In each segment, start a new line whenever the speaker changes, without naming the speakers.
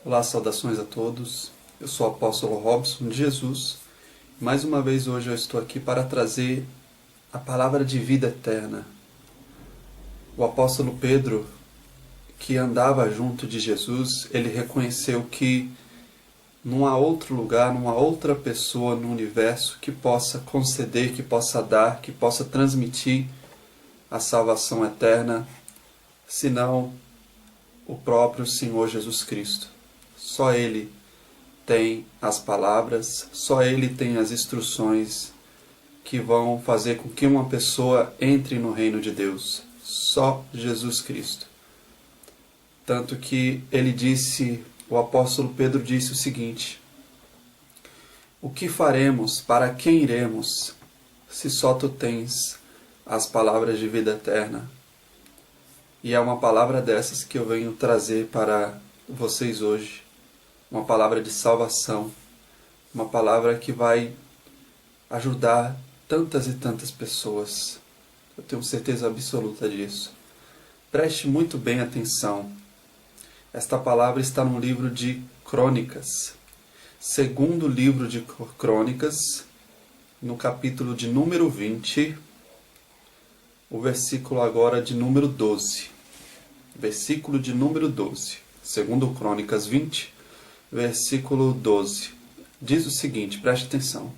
Olá, saudações a todos. Eu sou o apóstolo Robson de Jesus. Mais uma vez hoje eu estou aqui para trazer a palavra de vida eterna. O apóstolo Pedro, que andava junto de Jesus, ele reconheceu que não há outro lugar, não há outra pessoa no universo que possa conceder, que possa dar, que possa transmitir a salvação eterna, senão o próprio Senhor Jesus Cristo. Só Ele tem as palavras, só Ele tem as instruções que vão fazer com que uma pessoa entre no reino de Deus. Só Jesus Cristo. Tanto que ele disse, o apóstolo Pedro disse o seguinte: o que faremos, para quem iremos, se só tu tens as palavras de vida eterna? E é uma palavra dessas que eu venho trazer para vocês hoje. Uma palavra de salvação, uma palavra que vai ajudar tantas e tantas pessoas. Eu tenho certeza absoluta disso. Preste muito bem atenção. Esta palavra está no livro de Crônicas, segundo livro de Crônicas, no capítulo de número 20, o versículo agora de número 12. Versículo de número 12. Segundo Crônicas 20, versículo 12, diz o seguinte, preste atenção.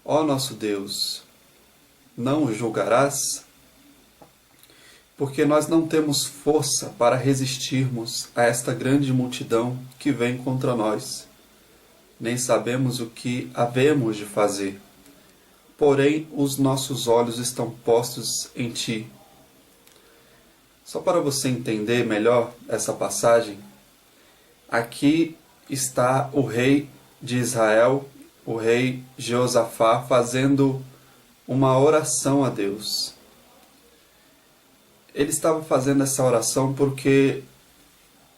Ó nosso Deus, não o julgarás? Porque nós não temos força para resistirmos a esta grande multidão que vem contra nós, nem sabemos o que havemos de fazer. Porém, os nossos olhos estão postos em Ti. Só para você entender melhor essa passagem, aqui está o rei de Israel, o rei Jeosafá, fazendo uma oração a Deus. Ele estava fazendo essa oração porque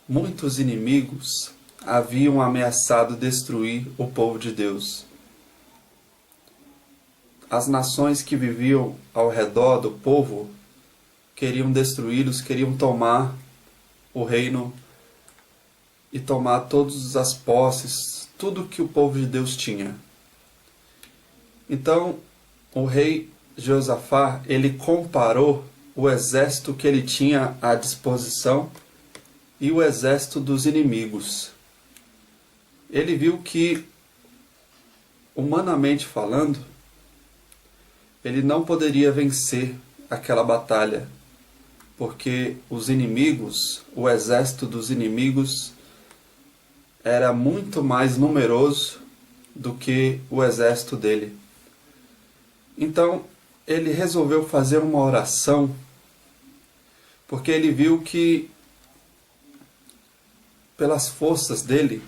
muitos inimigos haviam ameaçado destruir o povo de Deus. As nações que viviam ao redor do povo queriam destruí-los, queriam tomar o reino e tomar todas as posses, tudo que o povo de Deus tinha. Então, o rei Jeosafá, ele comparou o exército que ele tinha à disposição e o exército dos inimigos. Ele viu que, humanamente falando, ele não poderia vencer aquela batalha, porque os inimigos, o exército dos inimigos, era muito mais numeroso do que o exército dele. Então, ele resolveu fazer uma oração, porque ele viu que, pelas forças dele,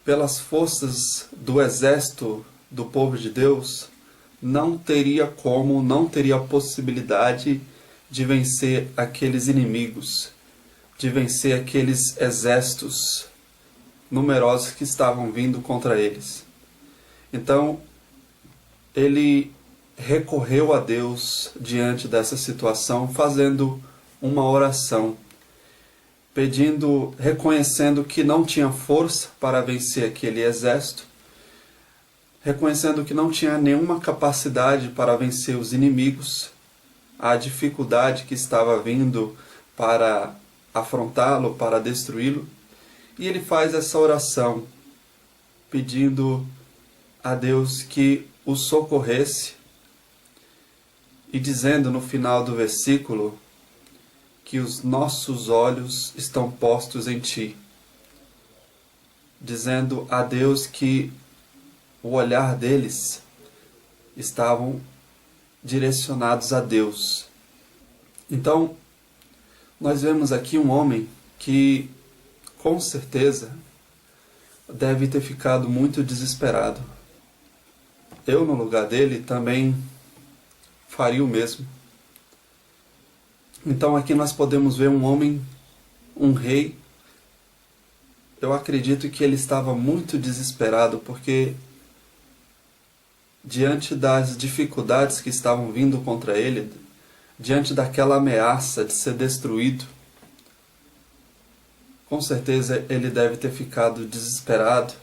pelas forças do exército do povo de Deus, não teria possibilidade de vencer aqueles inimigos, de vencer aqueles exércitos numerosos que estavam vindo contra eles. Então, ele recorreu a Deus diante dessa situação, fazendo uma oração, reconhecendo que não tinha força para vencer aquele exército, reconhecendo que não tinha nenhuma capacidade para vencer os inimigos, a dificuldade que estava vindo para afrontá-lo, para destruí-lo. E ele faz essa oração, pedindo a Deus que o socorresse e dizendo no final do versículo que os nossos olhos estão postos em Ti. Dizendo a Deus que o olhar deles estavam direcionados a Deus. Então, nós vemos aqui um homem que, com certeza, deve ter ficado muito desesperado. Eu, no lugar dele, também faria o mesmo. Então aqui nós podemos ver um homem, um rei. Eu acredito que ele estava muito desesperado, porque diante das dificuldades que estavam vindo contra ele, diante daquela ameaça de ser destruído, Com certeza ele deve ter ficado desesperado,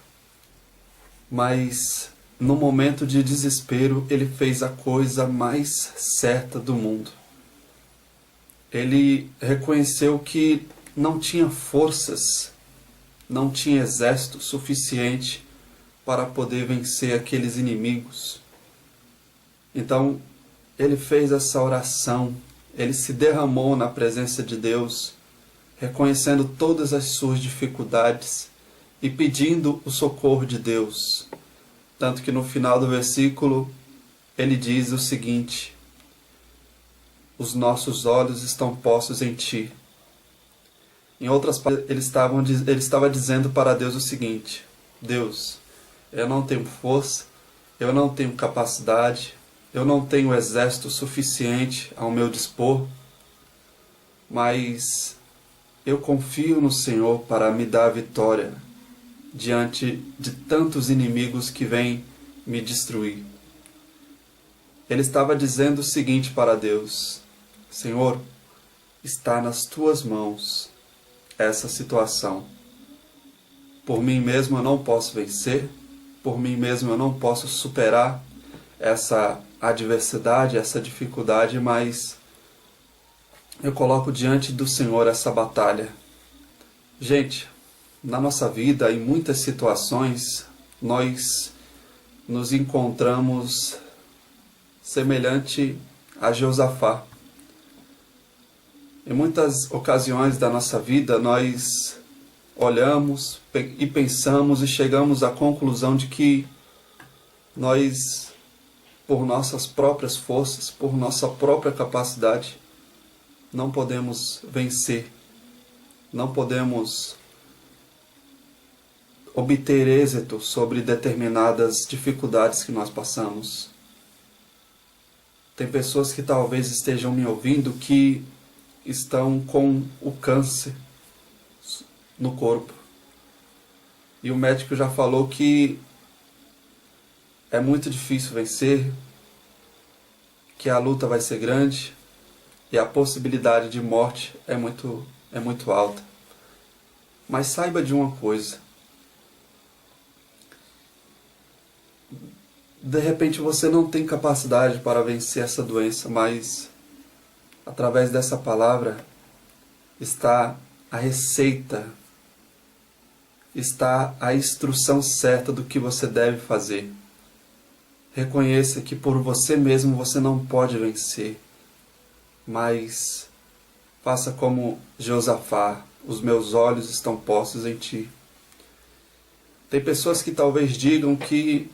mas no momento de desespero ele fez a coisa mais certa do mundo. Ele reconheceu que não tinha forças, não tinha exército suficiente para poder vencer aqueles inimigos. Então ele fez essa oração, ele se derramou na presença de Deus, reconhecendo todas as suas dificuldades e pedindo o socorro de Deus. Tanto que no final do versículo ele diz o seguinte: os nossos olhos estão postos em ti. Em outras palavras, ele estava dizendo para Deus o seguinte: Deus, eu não tenho força, eu não tenho capacidade, eu não tenho exército suficiente ao meu dispor, mas eu confio no Senhor para me dar a vitória diante de tantos inimigos que vêm me destruir. Ele estava dizendo o seguinte para Deus: Senhor, está nas tuas mãos essa situação. Por mim mesmo eu não posso vencer, por mim mesmo eu não posso superar essa adversidade, essa dificuldade, mas eu coloco diante do Senhor essa batalha. Gente, na nossa vida, em muitas situações, nós nos encontramos semelhante a Josafá. Em muitas ocasiões da nossa vida, nós olhamos e pensamos e chegamos à conclusão de que nós, por nossas próprias forças, por nossa própria capacidade, não podemos vencer, não podemos obter êxito sobre determinadas dificuldades que nós passamos. Tem pessoas que talvez estejam me ouvindo que estão com o câncer no corpo. E o médico já falou que é muito difícil vencer, que a luta vai ser grande e a possibilidade de morte é muito alta. Mas saiba de uma coisa: de repente você não tem capacidade para vencer essa doença, mas através dessa palavra está a receita, está a instrução certa do que você deve fazer. Reconheça que por você mesmo você não pode vencer, mas faça como Josafá: os meus olhos estão postos em ti. Tem pessoas que talvez digam que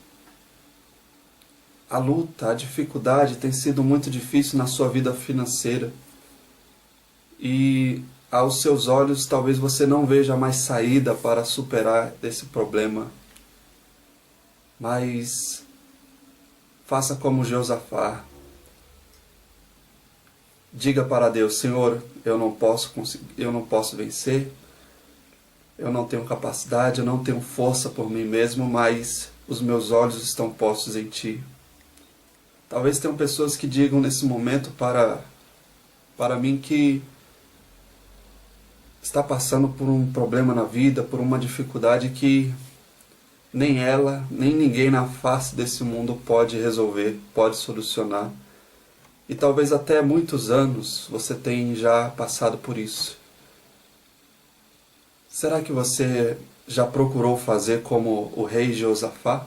a luta, a dificuldade tem sido muito difícil na sua vida financeira. E aos seus olhos talvez você não veja mais saída para superar esse problema. Mas faça como Josafá. Diga para Deus: Senhor, eu não posso vencer, eu não tenho capacidade, eu não tenho força por mim mesmo, mas os meus olhos estão postos em ti. Talvez tenham pessoas que digam nesse momento para mim que está passando por um problema na vida, por uma dificuldade que nem ela, nem ninguém na face desse mundo pode resolver, pode solucionar. E talvez até muitos anos você tenha já passado por isso. Será que você já procurou fazer como o rei Josafá?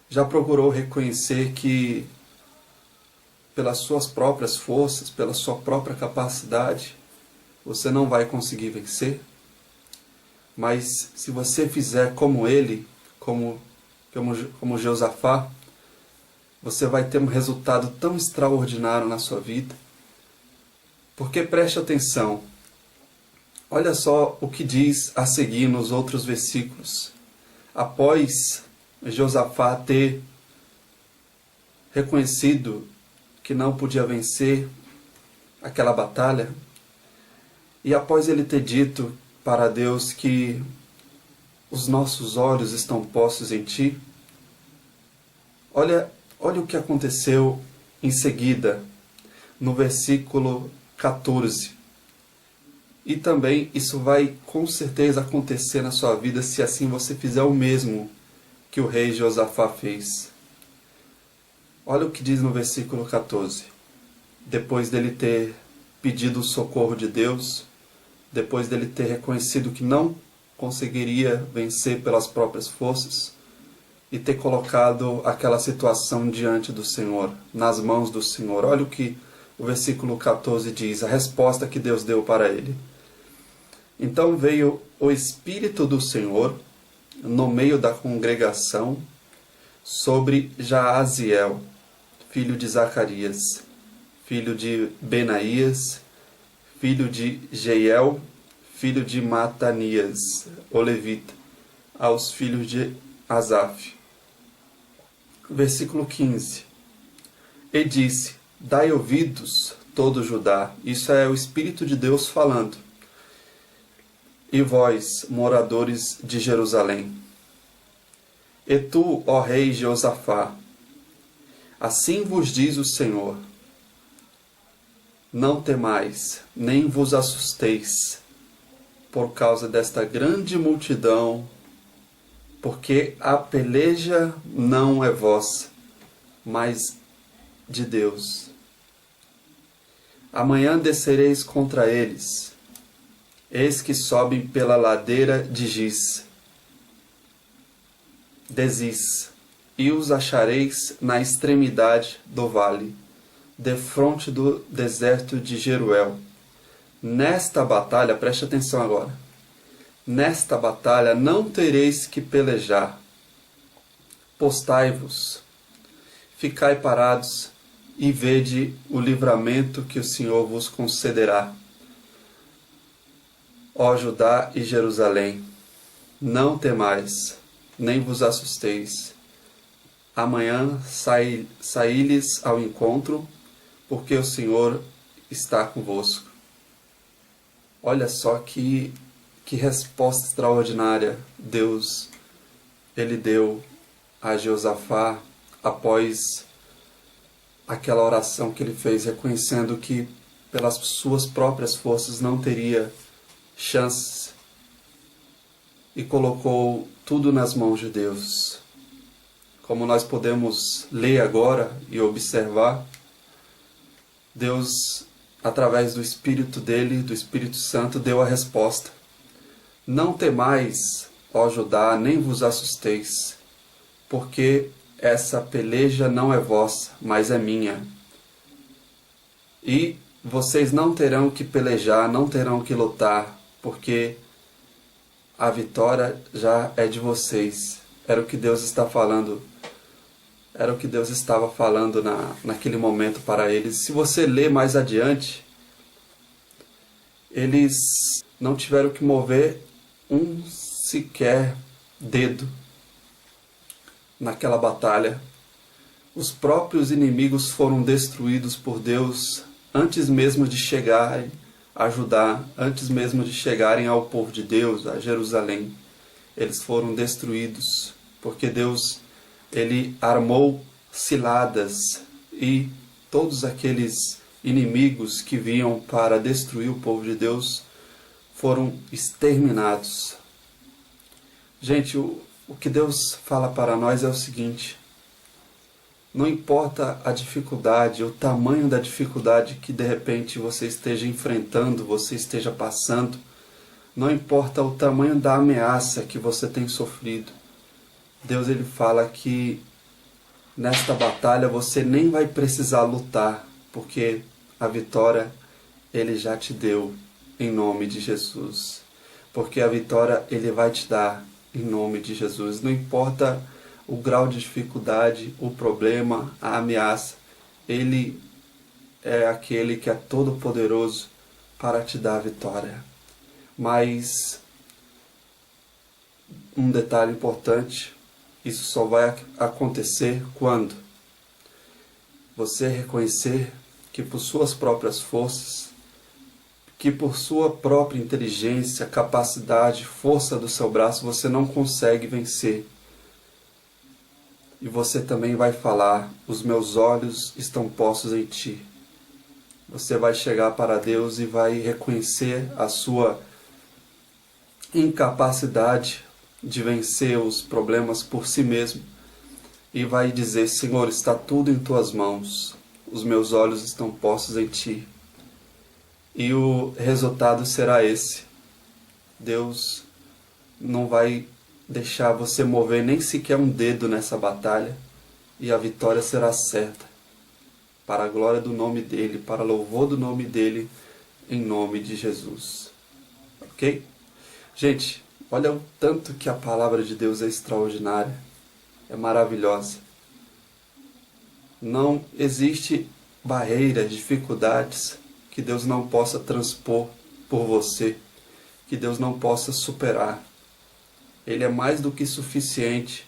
Já procurou reconhecer que pelas suas próprias forças, pela sua própria capacidade, você não vai conseguir vencer? Mas se você fizer como ele, como Josafá, você vai ter um resultado tão extraordinário na sua vida. Porque preste atenção, olha só o que diz a seguir nos outros versículos. Após Josafá ter reconhecido que não podia vencer aquela batalha, e após ele ter dito para Deus que os nossos olhos estão postos em ti, olha o que aconteceu em seguida, no versículo 14. E também isso vai com certeza acontecer na sua vida se assim você fizer o mesmo que o rei Josafá fez. Olha o que diz no versículo 14. Depois dele ter pedido o socorro de Deus, depois dele ter reconhecido que não conseguiria vencer pelas próprias forças e ter colocado aquela situação diante do Senhor, nas mãos do Senhor. Olha o que o versículo 14 diz, a resposta que Deus deu para ele. Então veio o Espírito do Senhor no meio da congregação sobre Jaaziel, filho de Zacarias, filho de Benaías, filho de Jeiel, filho de Matanias, o levita, aos filhos de Asaf. Versículo 15. E disse, dai ouvidos, todo Judá. Isso é o Espírito de Deus falando. E vós, moradores de Jerusalém. E tu, ó rei Josafá, assim vos diz o Senhor, não temais, nem vos assusteis, por causa desta grande multidão, porque a peleja não é vossa, mas de Deus. Amanhã descereis contra eles, eis que sobem pela ladeira de Giz, e os achareis na extremidade do vale, defronte do deserto de Jeruel. Nesta batalha, preste atenção agora, nesta batalha não tereis que pelejar. Postai-vos, ficai parados e vede o livramento que o Senhor vos concederá. Ó Judá e Jerusalém, não temais, nem vos assusteis. Amanhã saí-lhes ao encontro, porque o Senhor está convosco. Olha só que resposta extraordinária Deus ele deu a Josafá após aquela oração que ele fez, reconhecendo que pelas suas próprias forças não teria chances, e colocou tudo nas mãos de Deus. Como nós podemos ler agora e observar, Deus, através do Espírito dele, do Espírito Santo, deu a resposta. Não temais, ó Judá, nem vos assusteis, porque essa peleja não é vossa, mas é minha. E vocês não terão que pelejar, não terão que lutar, porque a vitória já é de vocês. Era o que Deus está falando. Era o que Deus estava falando naquele momento para eles. Se você ler mais adiante, eles não tiveram que mover um sequer dedo naquela batalha. Os próprios inimigos foram destruídos por Deus antes mesmo de chegarem a Judá, antes mesmo de chegarem ao povo de Deus, a Jerusalém. Eles foram destruídos, porque Deus ele armou ciladas e todos aqueles inimigos que vinham para destruir o povo de Deus foram exterminados. Gente, o que Deus fala para nós é o seguinte: não importa a dificuldade, o tamanho da dificuldade que de repente você esteja enfrentando, você esteja passando, não importa o tamanho da ameaça que você tem sofrido, Deus ele fala que nesta batalha você nem vai precisar lutar, porque a vitória ele já te deu em nome de Jesus. Porque a vitória ele vai te dar em nome de Jesus. Não importa o grau de dificuldade, o problema, a ameaça, ele é aquele que é todo poderoso para te dar a vitória. Mas um detalhe importante, isso só vai acontecer quando você reconhecer que por suas próprias forças, que por sua própria inteligência, capacidade, força do seu braço, você não consegue vencer. E você também vai falar, os meus olhos estão postos em ti. Você vai chegar para Deus e vai reconhecer a sua incapacidade de vencer os problemas por si mesmo e vai dizer: Senhor, está tudo em tuas mãos, os meus olhos estão postos em ti. E o resultado será esse: Deus não vai deixar você mover nem sequer um dedo nessa batalha, e a vitória será certa, para a glória do nome dele, para louvor do nome dele, em nome de Jesus. Ok? Gente, olha o tanto que a palavra de Deus é extraordinária, é maravilhosa. Não existe barreiras, dificuldades que Deus não possa transpor por você, que Deus não possa superar. Ele é mais do que suficiente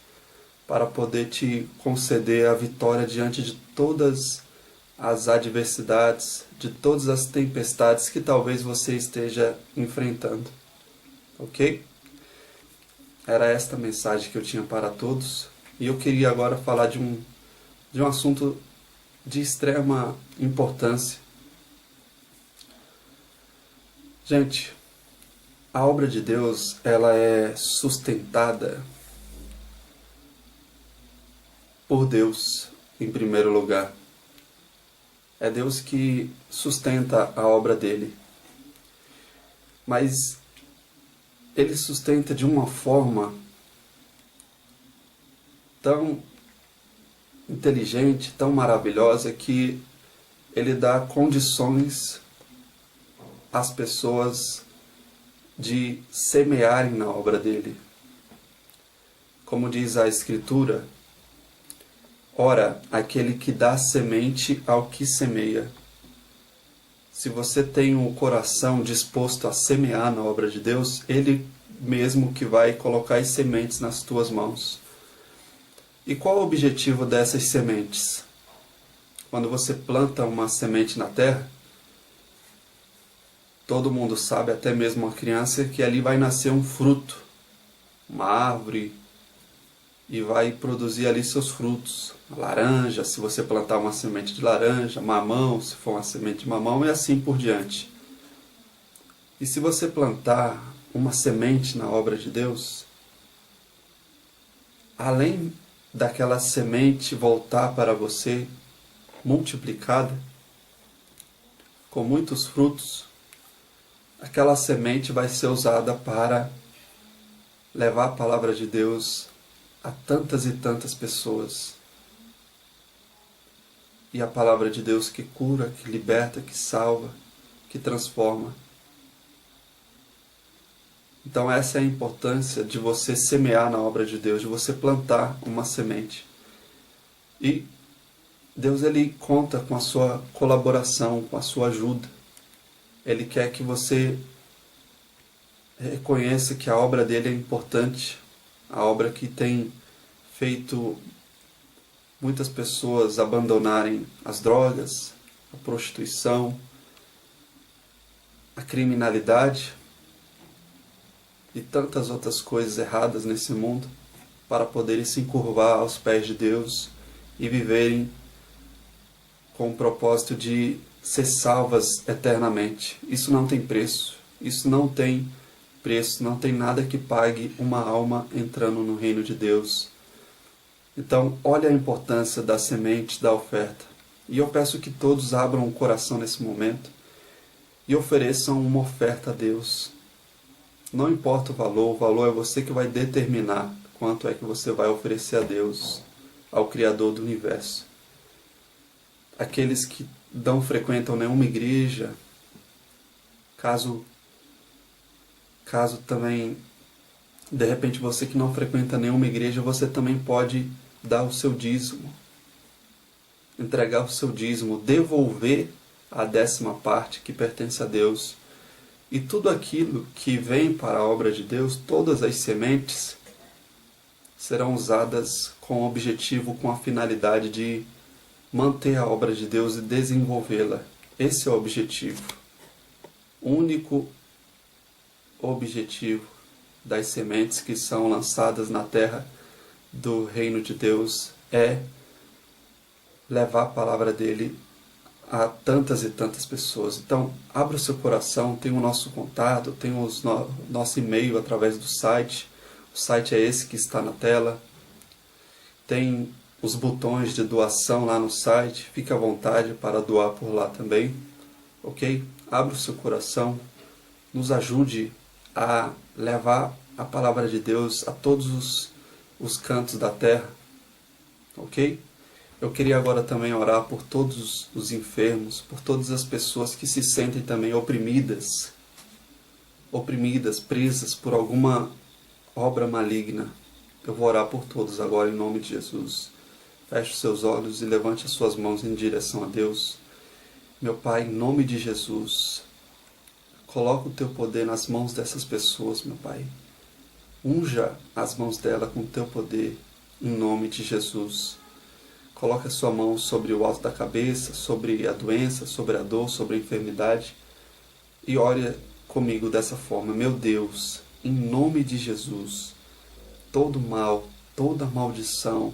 para poder te conceder a vitória diante de todas as adversidades, de todas as tempestades que talvez você esteja enfrentando. Ok? Era esta a mensagem que eu tinha para todos. E eu queria agora falar de um assunto de extrema importância. Gente, a obra de Deus, ela é sustentada por Deus, em primeiro lugar. É Deus que sustenta a obra dele. Mas ele sustenta de uma forma tão inteligente, tão maravilhosa, que ele dá condições às pessoas de semearem na obra dele. Como diz a Escritura: ora, aquele que dá semente ao que semeia. Se você tem um coração disposto a semear na obra de Deus, Ele mesmo que vai colocar as sementes nas tuas mãos. E qual o objetivo dessas sementes? Quando você planta uma semente na terra, todo mundo sabe, até mesmo uma criança, que ali vai nascer um fruto, uma árvore, e vai produzir ali seus frutos. Laranja, se você plantar uma semente de laranja, mamão, se for uma semente de mamão, e assim por diante. E se você plantar uma semente na obra de Deus, além daquela semente voltar para você multiplicada, com muitos frutos, aquela semente vai ser usada para levar a palavra de Deus a tantas e tantas pessoas. E a palavra de Deus que cura, que liberta, que salva, que transforma. Então essa é a importância de você semear na obra de Deus, de você plantar uma semente. E Deus, ele conta com a sua colaboração, com a sua ajuda. Ele quer que você reconheça que a obra dele é importante, a obra que tem feito muitas pessoas abandonarem as drogas, a prostituição, a criminalidade e tantas outras coisas erradas nesse mundo, para poderem se encurvar aos pés de Deus e viverem com o propósito de ser salvas eternamente. Isso não tem preço, isso não tem preço, não tem nada que pague uma alma entrando no reino de Deus. Então, olha a importância da semente, da oferta. E eu peço que todos abram o coração nesse momento e ofereçam uma oferta a Deus. Não importa o valor é você que vai determinar quanto é que você vai oferecer a Deus, ao Criador do Universo. Aqueles que não frequentam nenhuma igreja, caso também, de repente você que não frequenta nenhuma igreja, você também pode dar o seu dízimo, entregar o seu dízimo, devolver a 10ª parte que pertence a Deus. E tudo aquilo que vem para a obra de Deus, todas as sementes, serão usadas com o objetivo, com a finalidade de manter a obra de Deus e desenvolvê-la. Esse é o objetivo. O único objetivo das sementes que são lançadas na terra do reino de Deus é levar a palavra dele a tantas e tantas pessoas. Então, abra o seu coração, tem o nosso contato, tem nosso e-mail através do site. O site é esse que está na tela. Tem os botões de doação lá no site. Fique à vontade para doar por lá também. Ok? Abra o seu coração. Nos ajude a levar a palavra de Deus a todos os cantos da terra. Ok? Eu queria agora também orar por todos os enfermos, por todas as pessoas que se sentem também oprimidas, presas por alguma obra maligna. Eu vou orar por todos agora em nome de Jesus. Feche os seus olhos e levante as suas mãos em direção a Deus. Meu Pai, em nome de Jesus, coloca o teu poder nas mãos dessas pessoas, meu Pai. Unja as mãos dela com o teu poder, em nome de Jesus. Coloque a sua mão sobre o alto da cabeça, sobre a doença, sobre a dor, sobre a enfermidade. E ore comigo dessa forma. Meu Deus, em nome de Jesus, todo mal, toda maldição,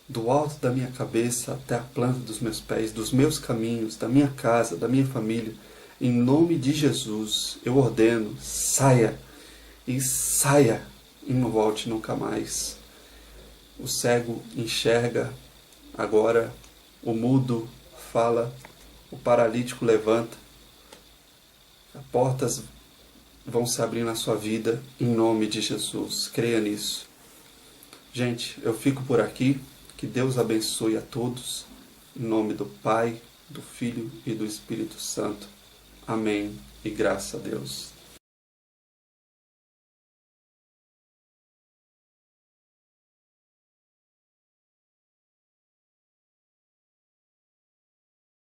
do alto da minha cabeça até a planta dos meus pés, dos meus caminhos, da minha casa, da minha família, em nome de Jesus, eu ordeno, saia, e saia, e não volte nunca mais. O cego enxerga agora, o mudo fala, o paralítico levanta. As portas vão se abrir na sua vida em nome de Jesus. Creia nisso. Gente, eu fico por aqui. Que Deus abençoe a todos. Em nome do Pai, do Filho e do Espírito Santo. Amém. E graças a Deus.